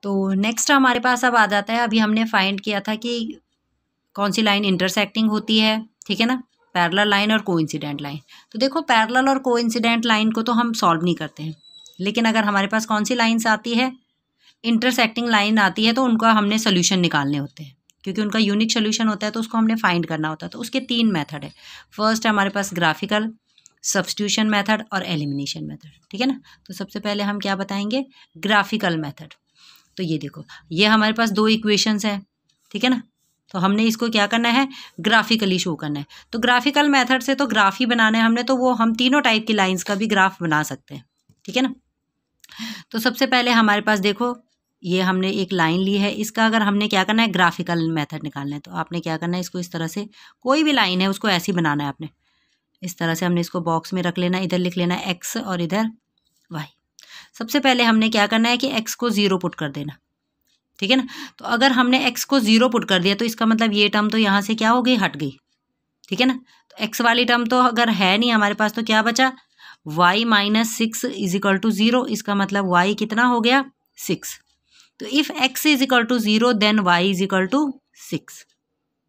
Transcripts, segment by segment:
तो नेक्स्ट हमारे पास अब आ जाता है, अभी हमने फाइंड किया था कि कौन सी लाइन इंटरसेक्टिंग होती है, ठीक है ना, पैरेलल लाइन और कोइंसिडेंट लाइन। तो देखो पैरेलल और कोइंसिडेंट लाइन को तो हम सॉल्व नहीं करते हैं, लेकिन अगर हमारे पास कौन सी लाइन्स आती है, इंटरसेक्टिंग लाइन आती है, तो उनका हमने सोल्यूशन निकालने होते हैं, क्योंकि उनका यूनिक सोल्यूशन होता है, तो उसको हमने फाइंड करना होता है। तो उसके 3 मेथड है। फर्स्ट है हमारे पास ग्राफिकल, सब्स्टिट्यूशन मेथड और एलिमिनेशन मेथड, ठीक है ना। तो सबसे पहले हम क्या बताएंगे, ग्राफिकल मेथड। तो ये देखो, ये हमारे पास 2 इक्वेशंस हैं, ठीक है ना। तो हमने इसको क्या करना है, ग्राफिकली शो करना है। तो ग्राफिकल मेथड से तो ग्राफ ही बनाना है हमने, तो वो हम तीनों टाइप की लाइंस का भी ग्राफ बना सकते हैं, ठीक है ना। तो सबसे पहले हमारे पास देखो, ये हमने एक लाइन ली है, इसका अगर हमने क्या करना है, ग्राफिकल मेथड निकालना है, तो आपने क्या करना है, इसको इस तरह से, कोई भी लाइन है उसको ऐसे ही बनाना है आपने, इस तरह से हमने इसको बॉक्स में रख लेना, इधर लिख लेना एक्स और इधर वाई। सबसे पहले हमने क्या करना है कि एक्स को 0 पुट कर देना, ठीक है ना। तो अगर हमने एक्स को 0 पुट कर दिया, तो इसका मतलब ये टर्म तो यहाँ से क्या हो गई, हट गई, ठीक है ना। तो एक्स वाली टर्म तो अगर है नहीं हमारे पास, तो क्या बचा, y minus 6 is equal to 0। इसका मतलब y कितना हो गया, 6। तो if x is equal to 0 then y is equal to 6,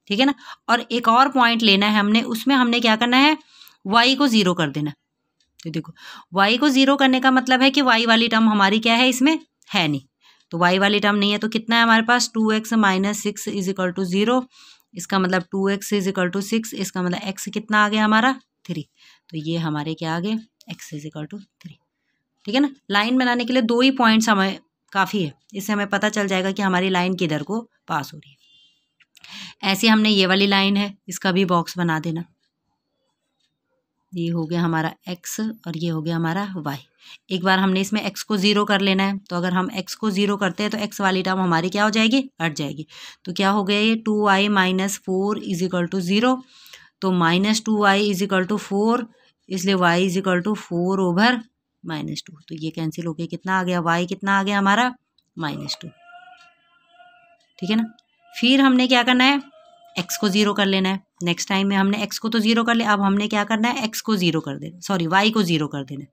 ठीक है ना। और एक और पॉइंट लेना है हमने, उसमें हमने क्या करना है, y को 0 कर देना। तो देखो y को 0 करने का मतलब है कि y वाली टर्म हमारी क्या है, इसमें है नहीं। तो y वाली टर्म नहीं है, तो कितना है हमारे पास, 2x minus 6 is equal to 0। इसका मतलब 2x इज इक्वल टू 6, इसका मतलब x कितना आ गया हमारा, 3। तो ये हमारे क्या आ गए, x इज इक्वल टू 3, ठीक है ना। लाइन बनाने के लिए 2 ही पॉइंट्स हमें काफ़ी है, इससे हमें पता चल जाएगा कि हमारी लाइन किधर को पास हो रही है। ऐसे हमने ये वाली लाइन है, इसका भी बॉक्स बना देना। ये हो गया हमारा x और ये हो गया हमारा y। एक बार हमने इसमें x को 0 कर लेना है, तो अगर हम x को 0 करते हैं तो x वाली टर्म हमारी क्या हो जाएगी, हट जाएगी। तो क्या हो गया ये, 2y minus 4 is equal to 0। तो minus 2y is equal to 4, इसलिए y is equal to 4 over minus 2। तो ये कैंसिल हो गया, कितना आ गया, y कितना आ गया हमारा, -2, ठीक है ना। फिर हमने क्या करना है, x को 0 कर लेना है। नेक्स्ट टाइम में हमने x को तो 0 कर लिया, अब हमने क्या करना है, x को 0 कर देना, सॉरी y को 0 कर देना।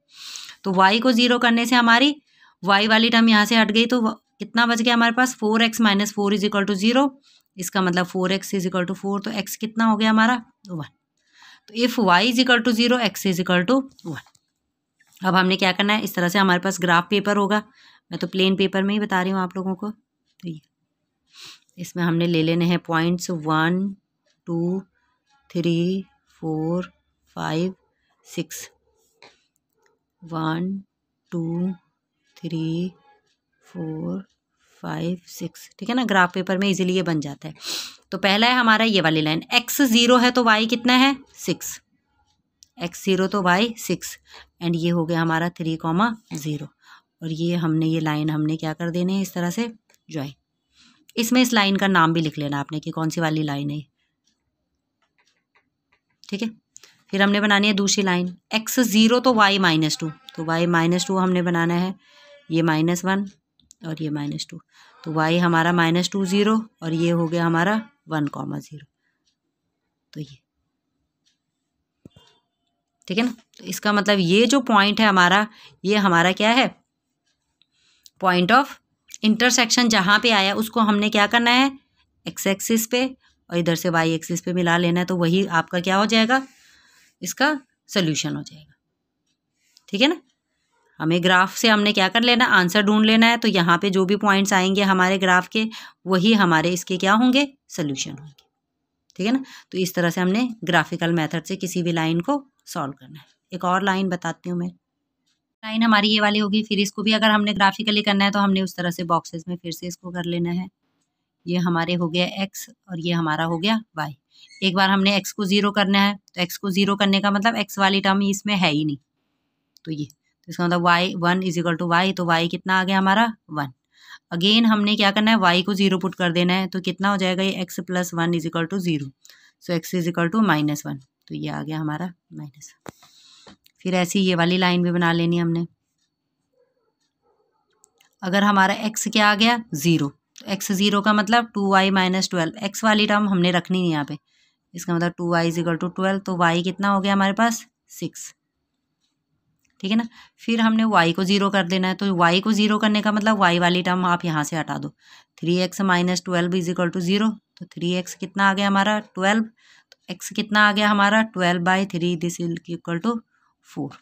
तो y को 0 करने से हमारी y वाली टर्म यहाँ से हट गई, तो कितना बच गया हमारे पास, 4x minus 4 is equal to 0। इसका मतलब 4x इज इक्वल टू 4, तो x कितना हो गया हमारा, 1। तो if y is equal to 0, x is equal to 1। अब हमने क्या करना है, इस तरह से हमारे पास ग्राफ पेपर होगा, मैं तो प्लेन पेपर में ही बता रही हूँ आप लोगों को। तो ये इसमें हमने ले लेने हैं पॉइंट्स 1 2 3 4 5 6, 1 2 3 4 5 6, ठीक है ना। ग्राफ पेपर में इजीली ये बन जाता है। तो पहला है हमारा ये वाली लाइन, x 0 है तो y कितना है, 6, x 0 तो y 6, एंड ये हो गया हमारा 3,0। और ये हमने ये लाइन हमने क्या कर देने हैं, इस तरह से ज्वाइन। इसमें इस लाइन का नाम भी लिख लेना आपने कि कौन सी वाली लाइन है, ठीक है। फिर हमने बनानी है दूसरी लाइन, x 0 तो y -2, तो y -2 हमने बनाना है, ये -1 और ये -2। तो y हमारा -2 0 और ये हो गया हमारा 1,0। तो ये ठीक है ना। तो इसका मतलब ये जो पॉइंट है हमारा, ये हमारा क्या है, पॉइंट ऑफ इंटरसेक्शन जहाँ पे आया उसको हमने क्या करना है, x एक्सिस पे और इधर से y एक्सिस पे मिला लेना है। तो वही आपका क्या हो जाएगा, इसका सोल्यूशन हो जाएगा, ठीक है ना। हमें ग्राफ से हमने क्या कर लेना, आंसर ढूंढ लेना है। तो यहाँ पे जो भी पॉइंट्स आएंगे हमारे ग्राफ के, वही हमारे इसके क्या होंगे, सोल्यूशन होंगे, ठीक है ना। तो इस तरह से हमने ग्राफिकल मेथड से किसी भी लाइन को सॉल्व करना है। एक और लाइन बताती हूँ मैं, लाइन हमारी ये वाली होगी। फिर इसको भी अगर हमने ग्राफिकली करना है तो हमने उस तरह से बॉक्सेस में फिर से इसको कर लेना है। ये हमारे हो गया x और ये हमारा हो गया y। एक बार हमने x को 0 करना है, तो x को 0 करने का मतलब x वाली टर्म इसमें है ही नहीं, तो ये, तो इसका मतलब y 1 is equal to y, तो y कितना आ गया हमारा 1। अगेन हमने क्या करना है, y को 0 पुट कर देना है, तो कितना हो जाएगा ये x plus 1 is equal to 0, so x is equal to -1, तो ये आ गया हमारा माइनस। फिर ऐसी ये वाली लाइन भी बना लेनी हमने। अगर हमारा x क्या आ गया 0, तो x 0 का मतलब 2y माइनस 12, x वाली टर्म हमने रखनी नहीं यहाँ पे, इसका मतलब 2y इज इक्वल टू 12, तो y कितना हो गया हमारे पास 6। ठीक है ना। फिर हमने y को 0 कर देना है, तो y को 0 करने का मतलब y वाली टर्म आप यहाँ से हटा दो। 3x minus 12 is equal to 0, तो 3x कितना आ गया हमारा 12, तो x कितना आ गया हमारा 12/3, दिस इज इक्वल टू 4।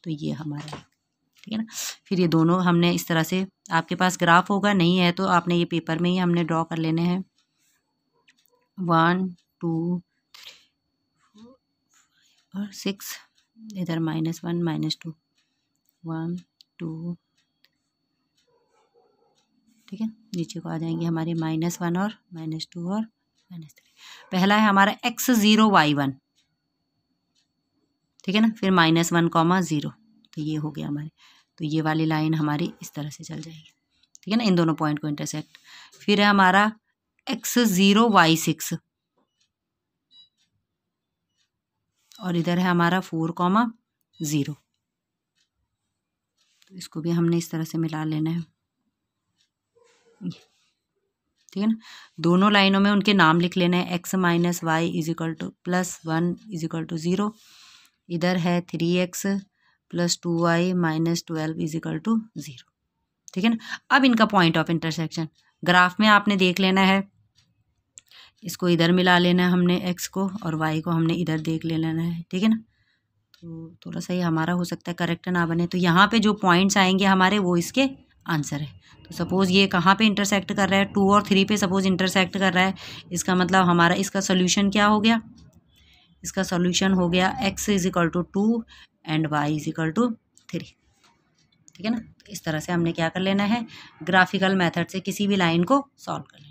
तो ये हमारा है, ठीक है ना। फिर ये दोनों हमने इस तरह से, आपके पास ग्राफ होगा, नहीं है तो आपने ये पेपर में ही हमने ड्रॉ कर लेने हैं। 1 2 3 और 6, इधर -1 -2, 1 2, ठीक है। नीचे को आ जाएंगे हमारे -1 और -2 और -3। पहला है हमारा x0 y1, ठीक है ना। फिर -1, 0, तो ये हो गया हमारे। तो ये वाली लाइन हमारी इस तरह से चल जाएगी, ठीक है ना, इन दोनों पॉइंट को इंटरसेक्ट। फिर है हमारा x0 y6, और इधर है हमारा 4, 0। तो इसको भी हमने इस तरह से मिला लेना है, ठीक है ना। दोनों लाइनों में उनके नाम लिख लेने हैं। x minus y is equal to +1 is equal to 0। इधर है 3x + 2y minus 12 is equal to 0, ठीक है ना। अब इनका पॉइंट ऑफ इंटरसेक्शन ग्राफ में आपने देख लेना है, इसको इधर मिला लेना है हमने x को, और y को हमने इधर देख लेना है, ठीक है ना। तो थोड़ा सा ये हमारा हो सकता है करेक्ट ना बने, तो यहाँ पे जो पॉइंट्स आएंगे हमारे वो इसके आंसर है। तो सपोज़ ये कहाँ पे इंटरसेक्ट कर रहा है, 2 और 3 पे सपोज़ इंटरसेक्ट कर रहा है, इसका मतलब हमारा इसका सोल्यूशन क्या हो गया, इसका सोल्यूशन हो गया x is equal to 2 and y is equal to 3, ठीक है ना। तो इस तरह से हमने क्या कर लेना है, ग्राफिकल मेथड से किसी भी लाइन को सॉल्व कर लेना।